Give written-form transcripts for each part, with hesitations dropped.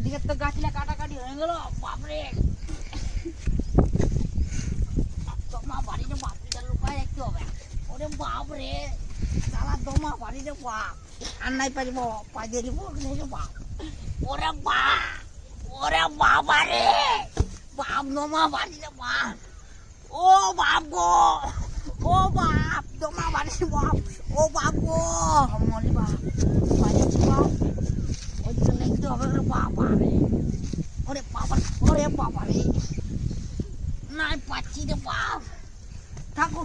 এদিকে তো গাছটা কাটাকাটি হয়ে গেল। বাপরে তোমা বাড়িতে বাপরিটা লুকায় রাখতে হবে। ওরে বাপরে সারা তোমা বাড়িতে বাপ আর নাই পারিব পাই দিয়ে দিব বাপ। ওরে বাপ, ওরে বাবা রে বাপ তোমা বাড়িতে বাপ। ও বাপ গো, ও বাপ তোমা বাড়িতে বাপ। ও বাপ গো মরি বাপ বাড়িতে বাপ। ওইদিকে লিখতে হবে রে বাবা রে। ওরে বাবা, ওরে বাবা রে নাই পাচ্ছি রে বাপ। থাকো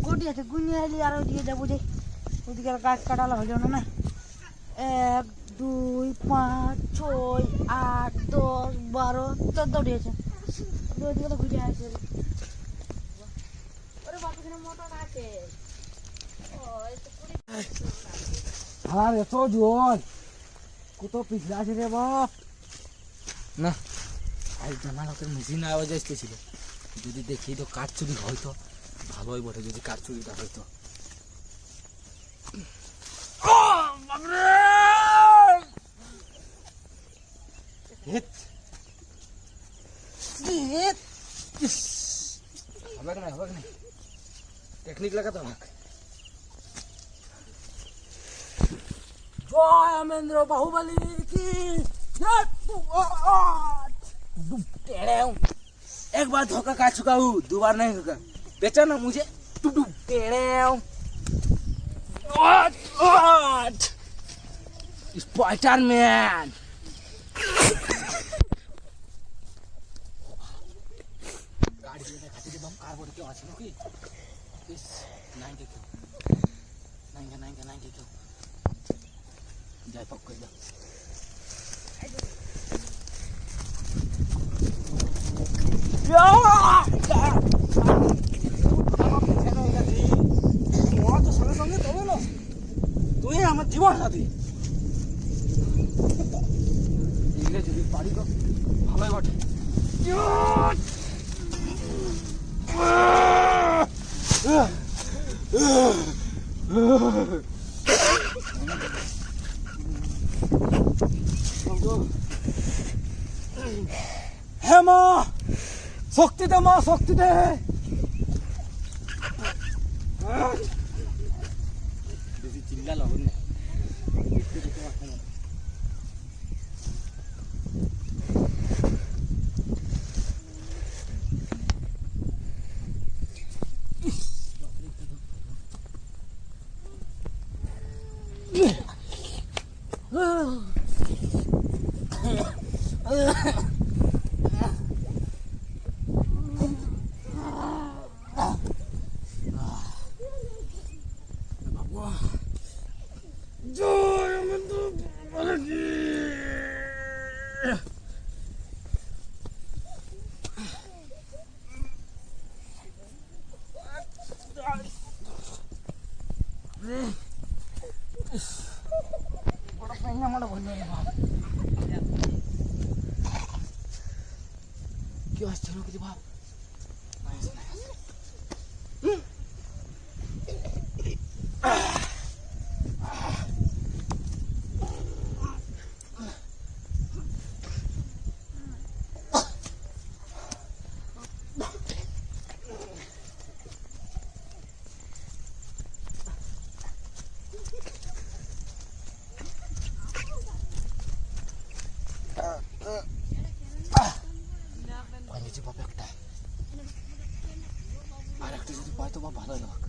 ওটি আছে গুনিয়ে এলি আর ওইদিকে যাবো যে ওইদিকে গাছ কাটালা হইল না। 1 2 5 6 8 10 12 14 দিয়েছে। ওইদিকে তো ঘুরে আসছে। ওরে বাপ এখানে মোটর আছে। আর এত জল কত পিছলা আছে রে বাপ। না আজ জানালাতে মেশিন আওয়াজ আসতেছিল। যদি দেখি তো কাঠ চুরি হয়তো ভালোই বটে, যদি কাঠ চুরিটা হয়তো। হবে না, হবে না, টেকনিক লাগাতে হবে। জয় अमेंद्र बाहुबली की जय। एक बार धोखा खा चुका हूँ, दोबारा नहीं होगा। बेचा ना मुझे स्पाइडर मैन। गाड़ी में खाते थे बम कार्बन क्यों आछे नकी इस नाइन के क्यों नाइन के क्यों जाय पक कर दो। তুই আমার জীবন সাথী যদি পারি তো ভালোই বটে। হে মা শক্তি দে, মা শক্তি দে। বেশি চিল্লা লাগবে না। क्यों हंसते हो कि बाप? ভালো লোক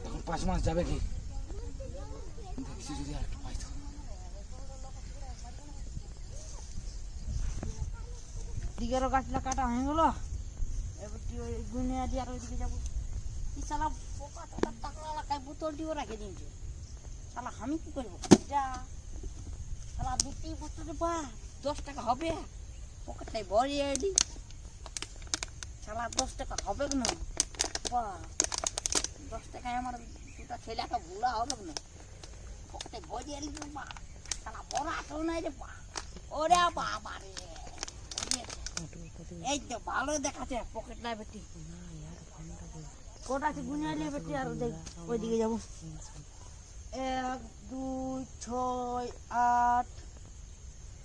এখন 5 মাস যাবে কি দেখছি যদি আর একটু পাইতো। দিকেরও গাছটা কাটা হয়ে গেল। এবার ওই গুনিয়া দিয়ে আর ওইদিকে যাবো। এই শালা পোকা টোকা টাকলা এলাকায় বোতলটিও রেখে দিয়েছে। শালা আমি কি করবো? যা শালা 2 বোতলে বা 10 টাকা হবে। পকেটটাই ভরিয়ে এলি শালা 10 টাকা হবে না। বা 10 টাকায় আমার দুটা ছেলেটা বুড়া হবে না। পকেটে ভরিয়ে এলি বা শালা বড় আটো নাই রে বা। ওরে বাবা রে এই তো ভালো দেখাচ্ছে পকেট নাই বেটি। কোটা আছে গুনিয়া নিয়ে বেটি আর ওইদিকে যাবো। 1 2 6 8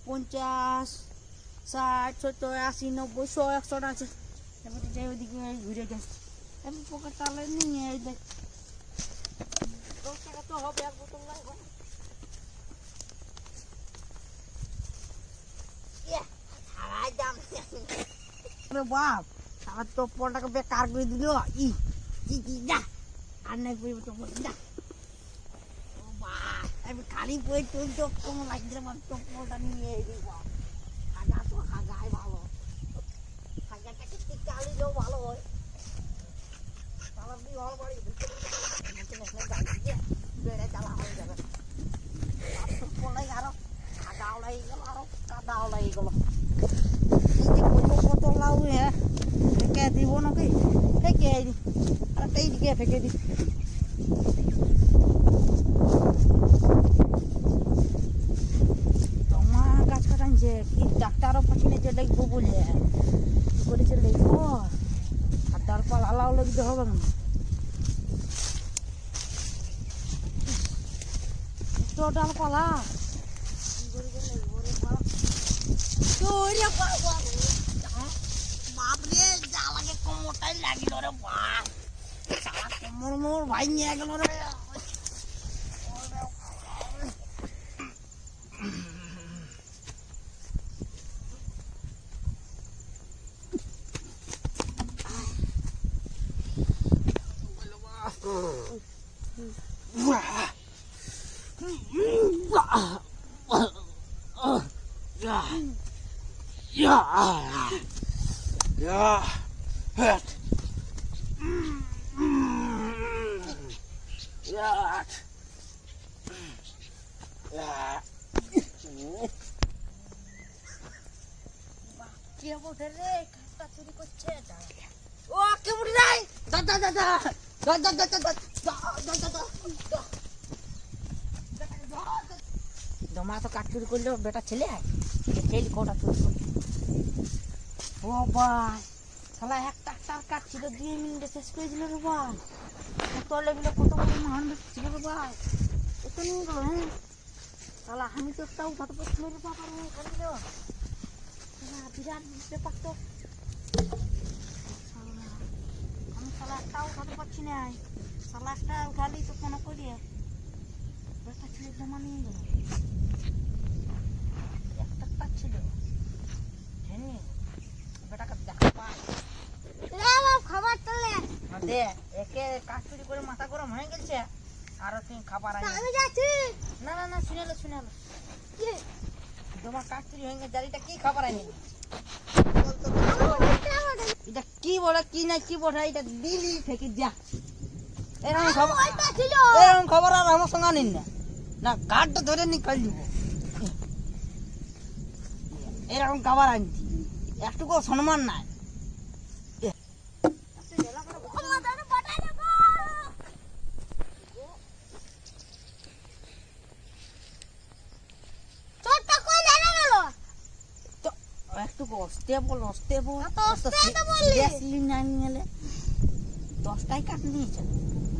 50, 60, 70, 80, 90, 100, 100 আছে। এবারে যাই ওদিকে ঘুরে যাই। আমি পকেট তালে নিয়ে এই দেখ 10 টাকা তো হবে এক বোতল লাগবে। হারাই দাম আরে বাপ আমার চপ্পলটাকে বেকার করে দিল ই যা আর নাই পড়বে চপ্পল যা ও বাপ আমি খালি পড়ে তুই চপ্পল লাগছে আমার চপ্পলটা নিয়ে এলি বাপ হাগা তো হাগাই ভালো হাগাটাকে ঠিক চালিয়েও ভালো হয় চালাবি ভালো বাড়ি বেড়ে চালা হয়ে যাবে চপ্পল লাগে আরো হাগাও লাগে গেল আরো কাদাও লাগে গেল কত লাউ হ্যাঁ ফেঁকে দিব নাকি ফেঁকে দি আর এই দিকে ফেঁকে দি তোমার গাছ কাটানছে কি ডাক্তারও পাঠিয়ে যে দেখবো বলে করেছে দেখবো আর ডালপালা লাউ লাগতে হবে না তো ডালপালা বাপরে জ্বালাকে কোমরটাই লাগিল রে বাপ সারা কোমর মোর ভাই নিয়ে গেল রে কে বলতে রে কাজটা চুরি করছে ও কে বলি নাই দাদা দাদা দাদা দাদা দমা তো কাট চুরি করলো বেটা ছেলে ছেলে কোটা চুরি করলো ও ভাই শালা একটা কাট ছিল 2 মিনিটে শেষ করে দিল রে ভাই তোর লেভেলে কত বড় মহান ছিল রে ভাই এত নিয়ে গেল হ্যাঁ শালা আমি তো একটা উঠাতে পারছিল রে বাবা রে করে দিল বিরাট ব্যাপার তো আমি শালা একটা উঠাতে পারছি না শালা একটা উঠালেই তো কোনো করিয়ে বেটা ছেলে জমা নিয়ে গেল একটা ছিল জানি বেটাকে দেখা পাই খাবার চলে দে একে কাজ চুরি করে মাথা গরম হয়ে গেছে আর তুই খাবার আমি যাচ্ছি না না না শুনে লো কি তোমার কাজ চুরি হয়ে গেছে জারিটা কি খাবার আনি এটা কি বলে কি না কি বলে এটা দিলি থেকে যা এরকম খবর আর আমার সঙ্গে আনিন না না কাঠটা ধরে নিকাল দিব এরকম খাবার আনছি একটুকু সম্মান নাই স্টেবল 10টাই কাট নিয়েছে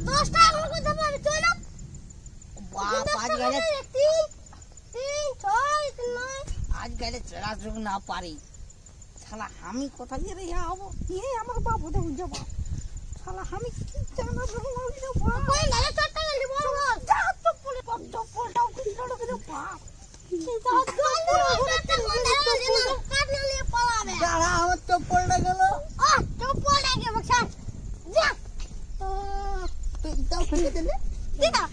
10টা এখন কত পারে চলো বাপ আজ গেলে 3 6 9 আজ গেলে চড়া যোগ না পারি শালা আমি কোথা দিয়ে রে যাবো এই আমার বাপ ওটা বুঝে বাপ শালা আমি কি জানা রং লাগি রে বাপ কই গেলে 4টা গেলি বল বল যা চপ্পলটাও কি লড়ো রে বাপ চপ্পলটা গেল চপ্পলটা গে বক্সা যা তো দাও ফেলে দিলে দিদা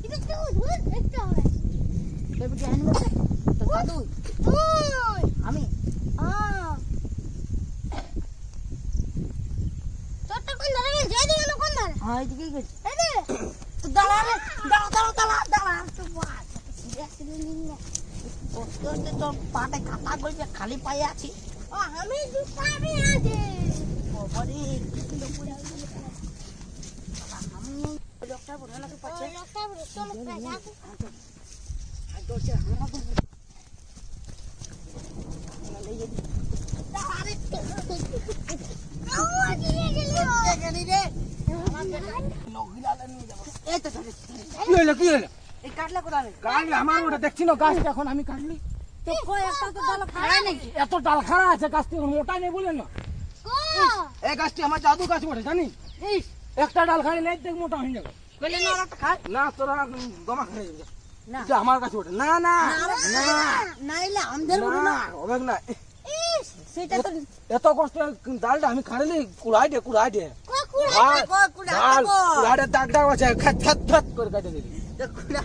এটা তো ধুর দেখতে হবে বেবি জানি বসে তো দাদু ওই আমি চটটা কোন ধরে যাই দিল কোন ধরে হ্যাঁ এদিকেই গেছে এই রে তো দাঁড়া রে দাঁড়া তো বাস সিরিয়াসলি নিন ওস্তে তো পাটে কাটা গলবে খালি পায়ে আছি আমি দুপারে আছি ওরে কিলো পুরা আমি লোকটা বড় লাগে পাচ্ছে লোকটা বড় চলো পয়সা আটো আচ্ছা আমরা তো লই যাই আরে ও দিয়ে গেলি রে লগিলালে নিয়ে যাব এই তো ধরে কি হলো এই কাটলা কোথায় কাটলে আমার ওটা দেখছি না গাছটা এখন আমি কাটলি তো কই একটা তো ডাল খায় নাকি এত ডাল খাড়া আছে গাছটি মোটা নেই বলে না এই গাছটি আমার জাদু গাছ বটে জানি ইস একটা ডাল খাড়ি নেই দেখ মোটা হয়ে যাবে কইলে না একটা খায় না তোরা দমা খেয়ে যাবে না এটা আমার কাছে ওঠে না না না নাইলে আমাদের বড় না না হবে না ইস সেটা তো এত কষ্ট ডালটা আমি খাড়িলি কুড়াই দে কুড়া ডাল কুড়াই দাগ দাগ আছে খাত খাত খাত করে কাটে দিলি কুড়া